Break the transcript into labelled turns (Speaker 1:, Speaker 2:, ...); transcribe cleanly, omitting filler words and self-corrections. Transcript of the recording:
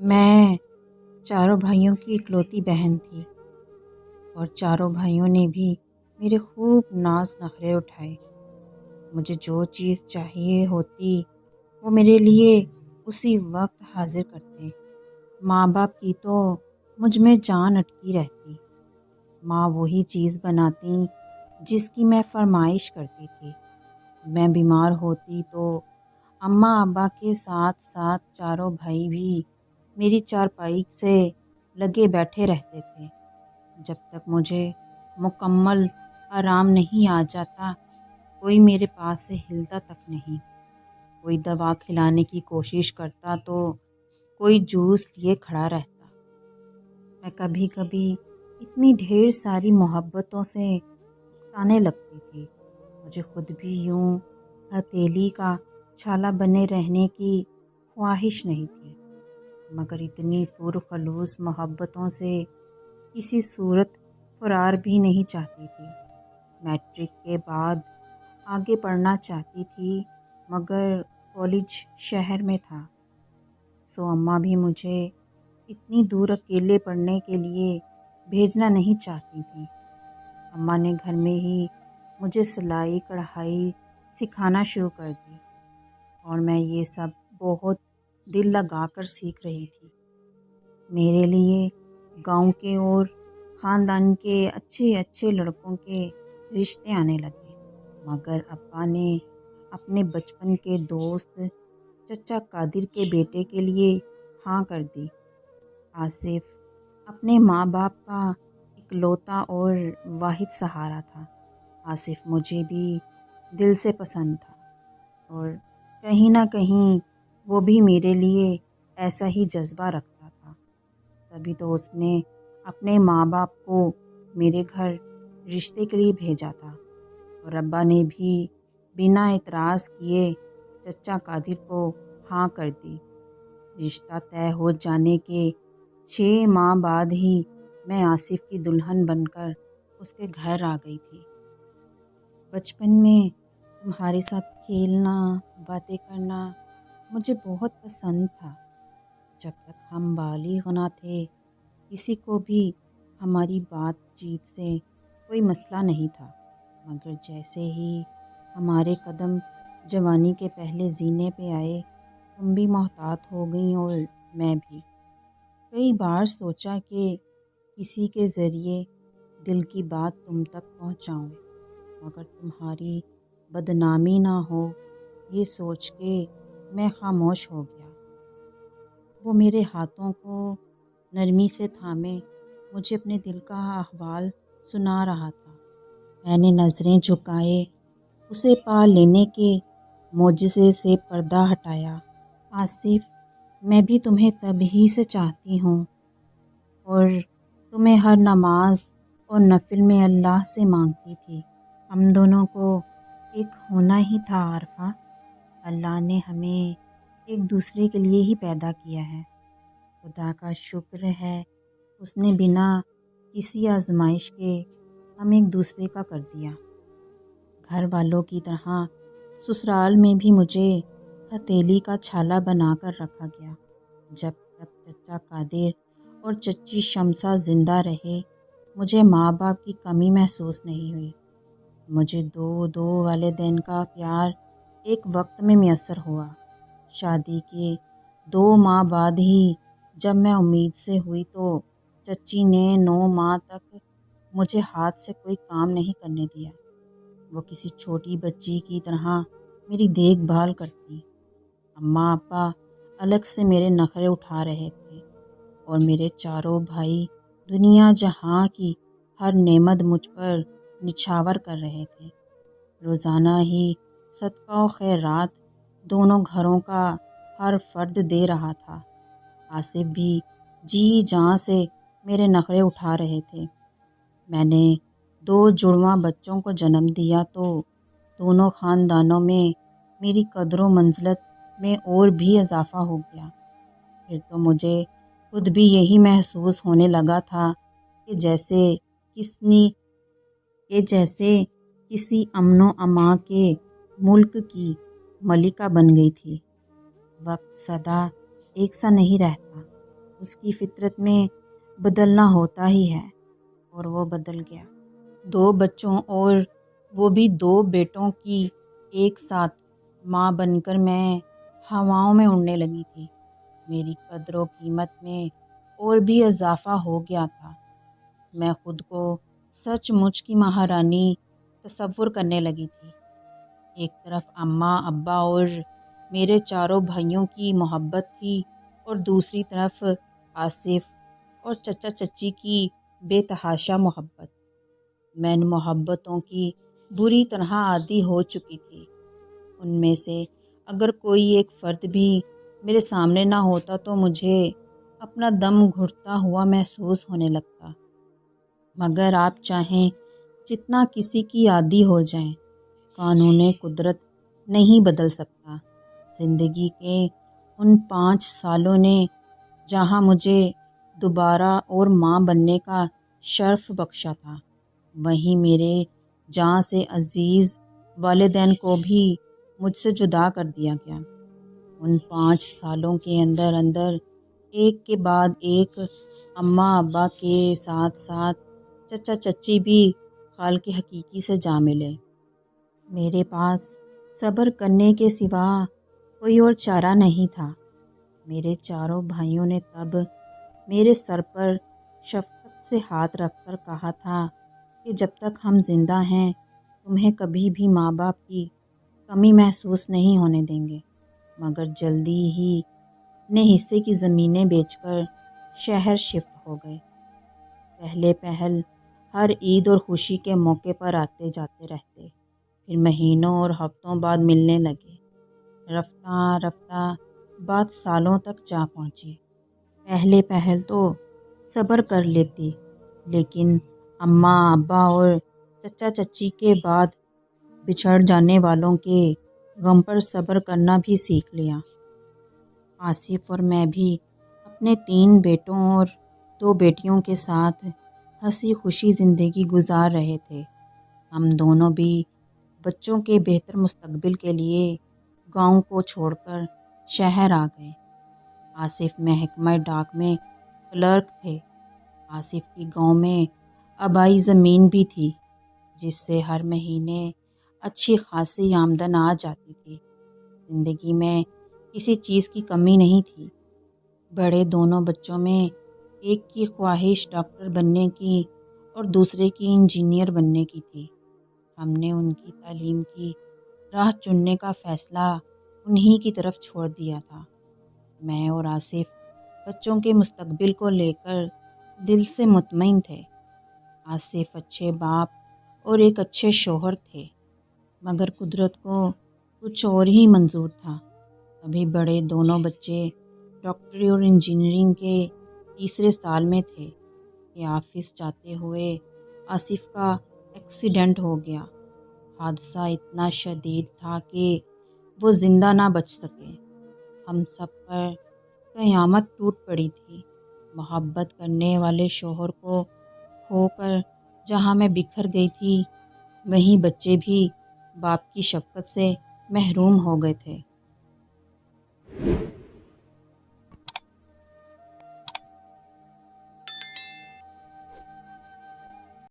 Speaker 1: मैं चारों भाइयों की इकलौती बहन थी और चारों भाइयों ने भी मेरे खूब नाज नखरे उठाए। मुझे जो चीज़ चाहिए होती वो मेरे लिए उसी वक्त हाजिर करते। माँ बाप की तो मुझ में जान अटकी रहती। माँ वही चीज़ बनाती जिसकी मैं फरमाइश करती थी। मैं बीमार होती तो अम्मा अब्बा के साथ साथ चारों भाई भी मेरी चारपाई से लगे बैठे रहते थे। जब तक मुझे मुकम्मल आराम नहीं आ जाता, कोई मेरे पास से हिलता तक नहीं। कोई दवा खिलाने की कोशिश करता तो कोई जूस लिए खड़ा रहता। मैं कभी कभी इतनी ढेर सारी मोहब्बतों से उकताने लगती थी। मुझे खुद भी यूं हथेली का छाला बने रहने की ख्वाहिश नहीं थी, मगर इतनी पुरखलूस मोहब्बतों से किसी सूरत फरार भी नहीं चाहती थी। मैट्रिक के बाद आगे पढ़ना चाहती थी, मगर कॉलेज शहर में था, सो अम्मा भी मुझे इतनी दूर अकेले पढ़ने के लिए भेजना नहीं चाहती थी। अम्मा ने घर में ही मुझे सिलाई कढ़ाई सिखाना शुरू कर दी और मैं ये सब बहुत दिल लगाकर सीख रही थी। मेरे लिए गांव के और ख़ानदान के अच्छे अच्छे लड़कों के रिश्ते आने लगे, मगर अब्बा ने अपने बचपन के दोस्त चचा कादिर के बेटे के लिए हाँ कर दी। आसिफ अपने माँ बाप का इकलौता और वाहिद सहारा था। आसिफ मुझे भी दिल से पसंद था और कहीं ना कहीं वो भी मेरे लिए ऐसा ही जज्बा रखता था। तभी तो उसने अपने माँ बाप को मेरे घर रिश्ते के लिए भेजा था और अब्बा ने भी बिना एतराज़ किए चचा कादिर को हाँ कर दी। रिश्ता तय हो जाने के 6 माह बाद ही मैं आसिफ की दुल्हन बनकर उसके घर आ गई थी। बचपन में तुम्हारे साथ खेलना, बातें करना मुझे बहुत पसंद था। जब तक हम बालिग ना थे, किसी को भी हमारी बातचीत से कोई मसला नहीं था, मगर जैसे ही हमारे कदम जवानी के पहले जीने पे आए, तुम भी मोहतात हो गई और मैं भी। कई बार सोचा कि किसी के ज़रिए दिल की बात तुम तक पहुंचाऊं, मगर तुम्हारी बदनामी ना हो ये सोच के मैं खामोश हो गया। वो मेरे हाथों को नरमी से थामे मुझे अपने दिल का अहवाल सुना रहा था। मैंने नज़रें झुकाए, उसे पा लेने के मोजज़े से पर्दा हटाया। आसिफ, मैं भी तुम्हें तभी से चाहती हूँ और तुम्हें हर नमाज और नफिल में अल्लाह से मांगती थी। हम दोनों को एक होना ही था आरफा। अल्लाह ने हमें एक दूसरे के लिए ही पैदा किया है। खुदा का शुक्र है उसने बिना किसी आजमाइश के हम एक दूसरे का कर दिया। घर वालों की तरह ससुराल में भी मुझे हथेली का छाला बनाकर रखा गया। जब तक चचा कादिर और चच्ची शमसा ज़िंदा रहे, मुझे माँ बाप की कमी महसूस नहीं हुई। मुझे दो वाले दिन का प्यार एक वक्त में मैसर हुआ। शादी के 2 माह बाद ही जब मैं उम्मीद से हुई तो चच्ची ने 9 माह तक मुझे हाथ से कोई काम नहीं करने दिया। वो किसी छोटी बच्ची की तरह मेरी देखभाल करती। अम्मा अब्बा अलग से मेरे नखरे उठा रहे थे और मेरे चारों भाई दुनिया जहाँ की हर नेमत मुझ पर निछावर कर रहे थे। रोज़ाना ही सदका और खैरात दोनों घरों का हर फर्द दे रहा था। आसिफ भी जी जान से मेरे नखरे उठा रहे थे। मैंने 2 जुड़वा बच्चों को जन्म दिया तो दोनों ख़ानदानों में मेरी कदरों मंजिलत में और भी इजाफ़ा हो गया। फिर तो मुझे खुद भी यही महसूस होने लगा था कि जैसे किसी अमनो अमा के मुल्क की मलिका बन गई थी। वक्त सदा एक सा नहीं रहता। اس کی فطرت میں بدلنا ہوتا ہی ہے، اور وہ بدل گیا۔ 2 بچوں اور وہ بھی 2 بیٹوں کی ایک ساتھ ماں بن کر میں ہواؤں میں اڑنے لگی تھی۔ میری قدر و قیمت میں اور بھی اضافہ ہو گیا تھا۔ میں خود کو سچ مچ کی مہارانی تصور کرنے لگی تھی۔ ایک طرف اماں ابا اور میرے 4 بھائیوں کی محبت تھی، اور دوسری طرف آصف اور چچا چچی کی بے تحاشا محبت۔ میں ان محبتوں کی بری طرح عادی ہو چکی تھی۔ ان میں سے اگر کوئی ایک فرد بھی میرے سامنے نہ ہوتا تو مجھے اپنا دم گھٹتا ہوا محسوس ہونے لگتا۔ مگر آپ چاہیں جتنا کسی کی عادی ہو جائیں، قانون قدرت نہیں بدل سکتا۔ زندگی کے ان 5 سالوں نے جہاں مجھے دوبارہ اور ماں بننے کا شرف بخشا تھا، وہیں میرے جاں سے عزیز والدین کو بھی مجھ سے جدا کر دیا گیا۔ ان 5 سالوں کے اندر اندر ایک کے بعد ایک اماں ابا کے ساتھ ساتھ چچا چچی بھی خالق حقیقی سے جا ملے۔ میرے پاس صبر کرنے کے سوا کوئی اور چارہ نہیں تھا۔ میرے 4 بھائیوں نے تب میرے سر پر شفقت سے ہاتھ رکھ کر کہا تھا کہ جب تک ہم زندہ ہیں تمہیں کبھی بھی ماں باپ کی کمی محسوس نہیں ہونے دیں گے۔ مگر جلدی ہی اپنے حصے کی زمینیں بیچ کر شہر شفٹ ہو گئے۔ پہل ہر عید اور خوشی کے موقع پر آتے جاتے رہتے، پھر مہینوں اور ہفتوں بعد ملنے لگے۔ رفتہ رفتہ بات سالوں تک جا پہنچی۔ پہل تو صبر کر لیتی، لیکن اماں ابا اور چچا چچی کے بعد بچھڑ جانے والوں کے غم پر صبر کرنا بھی سیکھ لیا۔ آصف اور میں بھی اپنے 3 بیٹوں اور 2 بیٹیوں کے ساتھ ہنسی خوشی زندگی گزار رہے تھے۔ ہم دونوں بھی بچوں کے بہتر مستقبل کے لیے گاؤں کو چھوڑ کر شہر آ گئے۔ آصف محکمہ ڈاک میں کلرک تھے۔ آصف کی گاؤں میں آبائی زمین بھی تھی، جس سے ہر مہینے اچھی خاصی آمدن آ جاتی تھی۔ زندگی میں کسی چیز کی کمی نہیں تھی۔ بڑے دونوں بچوں میں ایک کی خواہش ڈاکٹر بننے کی اور دوسرے کی انجینئر بننے کی تھی۔ ہم نے ان کی تعلیم کی راہ چننے کا فیصلہ انہی کی طرف چھوڑ دیا تھا۔ میں اور آصف بچوں کے مستقبل کو لے کر دل سے مطمئن تھے۔ آصف اچھے باپ اور ایک اچھے شوہر تھے، مگر قدرت کو کچھ اور ہی منظور تھا۔ ابھی بڑے دونوں بچے ڈاکٹری اور انجینئرنگ کے تیسرے سال میں تھے کہ آفس جاتے ہوئے آصف کا ایکسیڈنٹ ہو گیا۔ حادثہ اتنا شدید تھا کہ وہ زندہ نہ بچ سکے۔ ہم سب پر قیامت ٹوٹ پڑی تھی۔ محبت کرنے والے شوہر کو کھو کر جہاں میں بکھر گئی تھی، وہیں بچے بھی باپ کی شفقت سے محروم ہو گئے تھے۔